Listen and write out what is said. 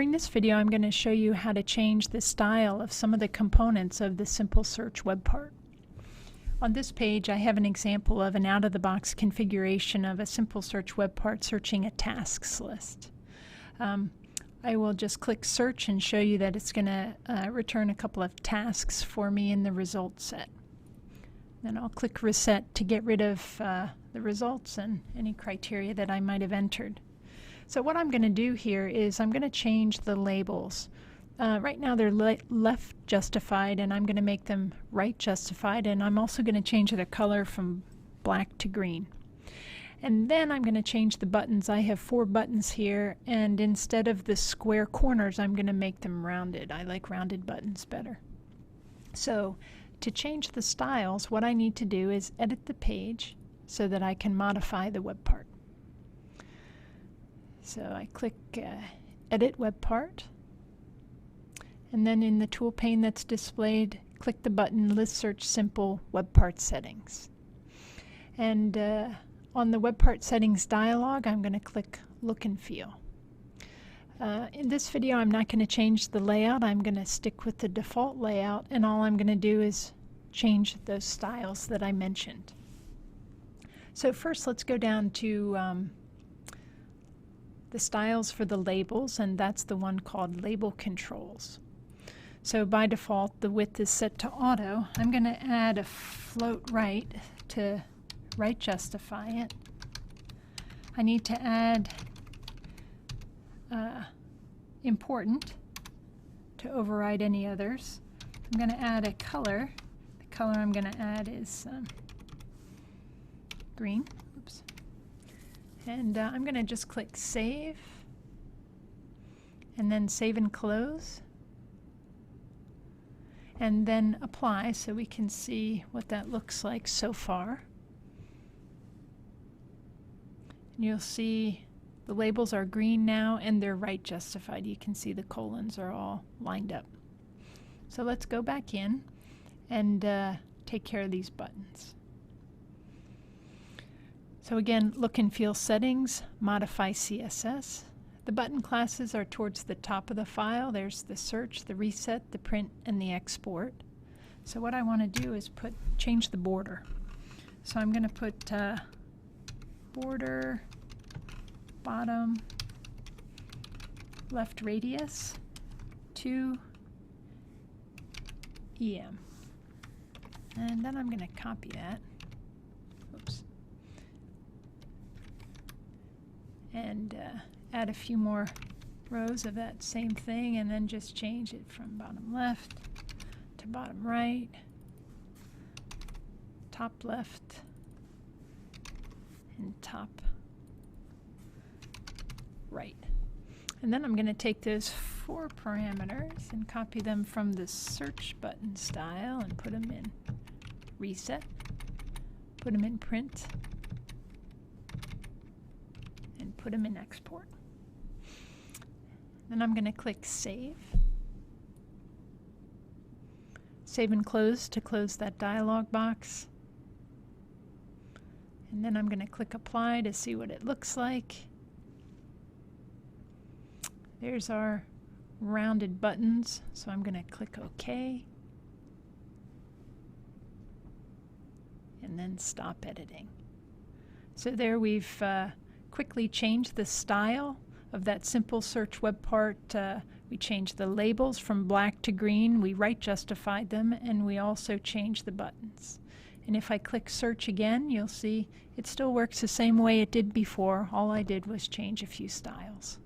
During this video, I'm going to show you how to change the style of some of the components of the Simple Search web part. On this page, I have an example of an out-of-the-box configuration of a Simple Search web part searching a tasks list. I will just click Search and show you that it's going to return a couple of tasks for me in the results set. Then I'll click Reset to get rid of the results and any criteria that I might have entered. So what I'm going to do here is I'm going to change the labels. Right now they're left justified, and I'm going to make them right justified, and I'm also going to change the color from black to green. And then I'm going to change the buttons. I have 4 buttons here, and instead of the square corners, I'm going to make them rounded. I like rounded buttons better. So to change the styles, what I need to do is edit the page so that I can modify the web part. So I click Edit Web Part, and then in the tool pane that's displayed, click the button List Search Simple Web Part Settings. And on the Web Part Settings dialog, I'm going to click Look and Feel. In this video, I'm not going to change the layout. I'm going to stick with the default layout, and all I'm going to do is change those styles that I mentioned. So first, let's go down to the styles for the labels, and that's the one called Label Controls. So by default, the width is set to auto. I'm going to add a float right to right justify it. I need to add important to override any others. I'm going to add a color. The color I'm going to add is green. Oops. And I'm going to just click Save, and then Save and Close, and then Apply so we can see what that looks like so far. And you'll see the labels are green now, and they're right justified. You can see the colons are all lined up. So let's go back in and take care of these buttons. So again, Look and Feel Settings, Modify CSS. The button classes are towards the top of the file. There's the Search, the Reset, the Print, and the Export. So what I want to do is change the border. So I'm going to put border, bottom, left radius, 2 EM. And then I'm going to copy that. Oops. And add a few more rows of that same thing, and then just change it from bottom left to bottom right, top left, and top right. And then I'm going to take those 4 parameters and copy them from the search button style and put them in Reset, put them in Print, and put them in Export. Then I'm going to click Save. Save and Close to close that dialog box. And then I'm going to click Apply to see what it looks like. There's our rounded buttons, so I'm going to click OK. And then stop editing. So there we've quickly changed the style of that Simple Search web part. We changed the labels from black to green, we right justified them, and we also changed the buttons. And if I click Search again, you'll see it still works the same way it did before. All I did was change a few styles.